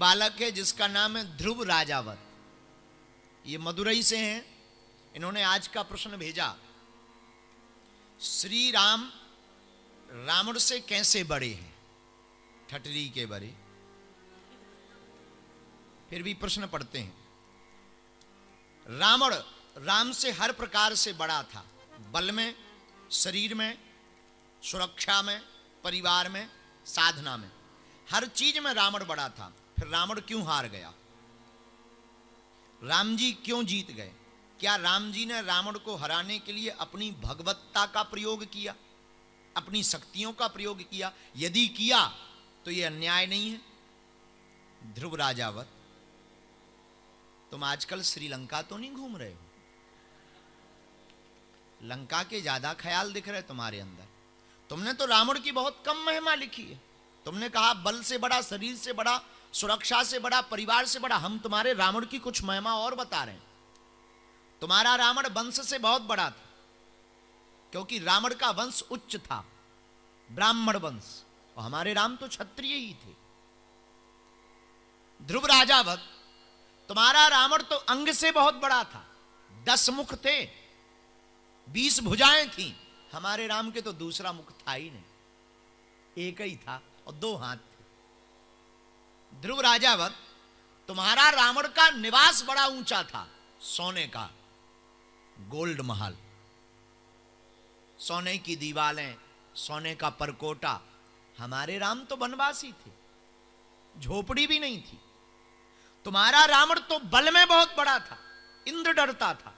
बालक है जिसका नाम है ध्रुव राजावत। ये मदुरई से हैं। इन्होंने आज का प्रश्न भेजा, श्री राम रावण से कैसे बड़े हैं? ठटरी के बड़े। फिर भी प्रश्न पढ़ते हैं। रावण राम से हर प्रकार से बड़ा था, बल में, शरीर में, सुरक्षा में, परिवार में, साधना में, हर चीज में रावण बड़ा था। फिर रावण क्यों हार गया? राम जी क्यों जीत गए? क्या राम जी ने रावण को हराने के लिए अपनी भगवत्ता का प्रयोग किया, अपनी शक्तियों का प्रयोग किया? यदि किया तो यह अन्याय नहीं है? ध्रुव राजावत, तुम आजकल श्रीलंका तो नहीं घूम रहे हो? लंका के ज्यादा ख्याल दिख रहे तुम्हारे अंदर। तुमने तो रावण की बहुत कम महिमा लिखी है। तुमने कहा बल से बड़ा, शरीर से बड़ा, सुरक्षा से बड़ा, परिवार से बड़ा। हम तुम्हारे रावण की कुछ महिमा और बता रहे हैं। तुम्हारा रावण वंश से बहुत बड़ा था, क्योंकि रावण का वंश उच्च था, ब्राह्मण वंश, और हमारे राम तो क्षत्रिय ही थे। ध्रुव राजावत, तुम्हारा रावण तो अंग से बहुत बड़ा था, 10 मुख थे, 20 भुजाएं थी। हमारे राम के तो दूसरा मुख था ही नहीं, एक ही था और 2 हाथ थे। ध्रुव राजावत, तुम्हारा रावण का निवास बड़ा ऊंचा था, सोने का, गोल्ड महल, सोने की दीवारें, सोने का परकोटा। हमारे राम तो वनवासी थे, झोपड़ी भी नहीं थी। तुम्हारा रावण तो बल में बहुत बड़ा था, इंद्र डरता था,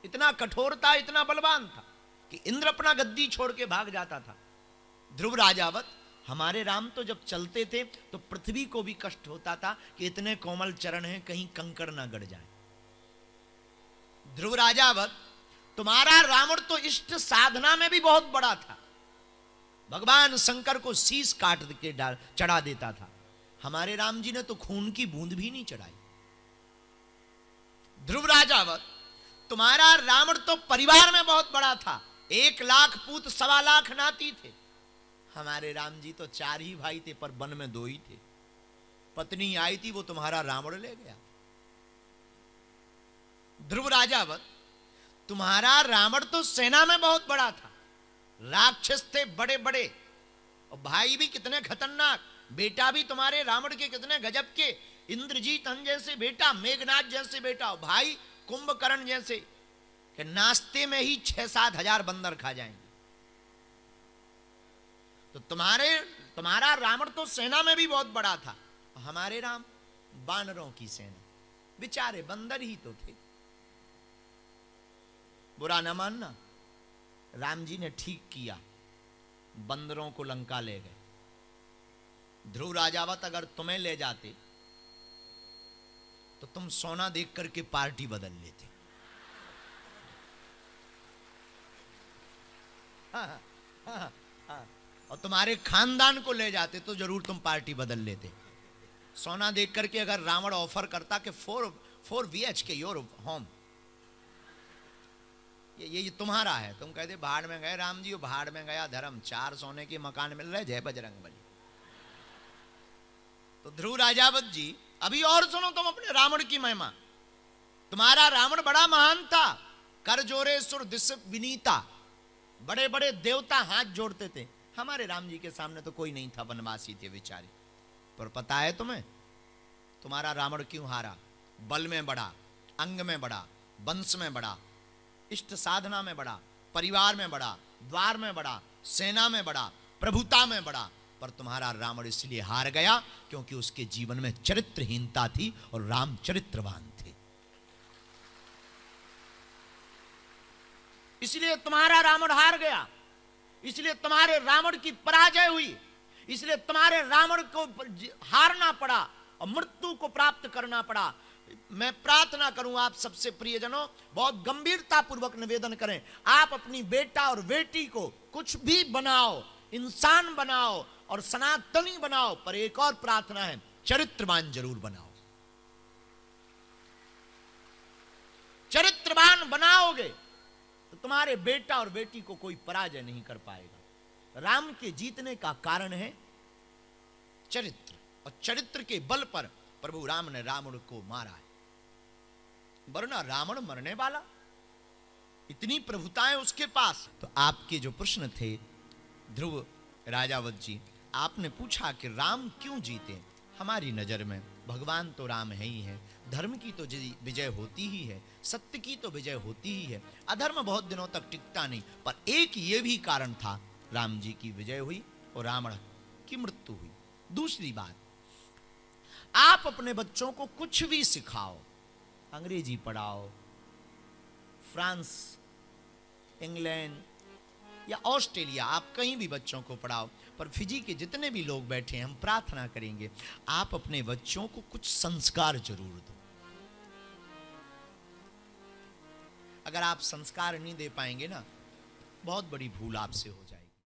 इतना कठोर था, इतना बलवान था कि इंद्र अपना गद्दी छोड़ के भाग जाता था। ध्रुव राजावत, हमारे राम तो जब चलते थे तो पृथ्वी को भी कष्ट होता था कि इतने कोमल चरण हैं, कहीं कंकड़ ना गड़ जाए। ध्रुव राजावत, तुम्हारा रावण तो इष्ट साधना में भी बहुत बड़ा था, भगवान शंकर को शीश काट के चढ़ा देता था। हमारे राम जी ने तो खून की बूंद भी नहीं चढ़ाई। ध्रुव राजावत, तुम्हारा रावण तो परिवार में बहुत बड़ा था, 1 लाख पूत, 1.25 लाख नाती थे। हमारे राम जी तो 4 ही भाई थे, पर वन में 2 ही थे। पत्नी आई थी, वो तुम्हारा रावण ले गया। ध्रुव राजावत, तुम्हारा रावण तो सेना में बहुत बड़ा था, राक्षस थे बड़े बड़े, और भाई भी कितने खतरनाक, बेटा भी तुम्हारे रावण के कितने गजब के, इंद्रजीत जैसे बेटा, मेघनाथ जैसे बेटा, और भाई कुंभकर्ण जैसे, कि नाश्ते में ही 6-7 हजार बंदर खा जाएंगे। तो तुम्हारा रावण तो सेना में भी बहुत बड़ा था, हमारे राम बानरों की सेना, बेचारे बंदर ही तो थे। बुरा न मानना, राम जी ने ठीक किया, बंदरों को लंका ले गए। ध्रुव राजावत, अगर तुम्हें ले जाते तो तुम सोना देख करके पार्टी बदल लेते। और तुम्हारे खानदान को ले जाते तो जरूर तुम पार्टी बदल लेते। सोना देख करके अगर रावण ऑफर करता कि 4 BHK योर होम, ये तुम्हारा है, तुम कहते भाड़ में गए राम जी, भाड़ में गया धर्म, 4 सोने के मकान मिल रहे, जय बजरंग बली। तो ध्रुव राजावत जी, अभी और सुनो तुम अपने रावण की महिमा। तुम्हारा रावण बड़ा महान था, कर जोरे सुर दिस विनीता, बड़े बड़े देवता हाथ जोड़ते थे। हमारे राम जी के सामने तो कोई नहीं था, वनवासी थे बेचारे। पर पता है तुम्हें, तुम्हारा रावण क्यों हारा? बल में बड़ा, अंग में बड़ा, वंश में बड़ा, इष्ट साधना में बड़ा, परिवार में बड़ा, द्वार में बड़ा, सेना में बड़ा, प्रभुता में बड़ा। पर तुम्हारा रावण इसलिए हार गया क्योंकि उसके जीवन में चरित्रहीनता थी और राम चरित्रवान थे। इसलिए तुम्हारा रावण हार गया, इसलिए तुम्हारे रावण की पराजय हुई, इसलिए तुम्हारे रावण को हारना पड़ा और मृत्यु को प्राप्त करना पड़ा। मैं प्रार्थना करूं आप सबसे प्रियजनों, बहुत गंभीरता पूर्वक निवेदन करें, आप अपनी बेटा और बेटी को कुछ भी बनाओ, इंसान बनाओ और सनातनी बनाओ, पर एक और प्रार्थना है, चरित्रवान जरूर बनाओ। चरित्रवान बनाओगे तो तुम्हारे बेटा और बेटी को कोई पराजय नहीं कर पाएगा। राम के जीतने का कारण है चरित्र, और चरित्र के बल पर प्रभु राम ने रावण को मारा है, वरना रावण मरने वाला, इतनी प्रभुताएं उसके पास। तो आपके जो प्रश्न थे ध्रुव राजावत जी, आपने पूछा कि राम क्यों जीते। हमारी नजर में भगवान तो राम है ही है, धर्म की तो विजय होती ही है, सत्य की तो विजय होती ही है, अधर्म बहुत दिनों तक टिकता नहीं। पर एक ये भी कारण था, राम जी की विजय हुई और रावण की मृत्यु हुई। दूसरी बात, आप अपने बच्चों को कुछ भी सिखाओ, अंग्रेजी पढ़ाओ, फ्रांस, इंग्लैंड या ऑस्ट्रेलिया, आप कहीं भी बच्चों को पढ़ाओ, पर फिजी के जितने भी लोग बैठे हैं, हम प्रार्थना करेंगे आप अपने बच्चों को कुछ संस्कार जरूर दो। अगर आप संस्कार नहीं दे पाएंगे ना, बहुत बड़ी भूल आपसे हो जाएगी।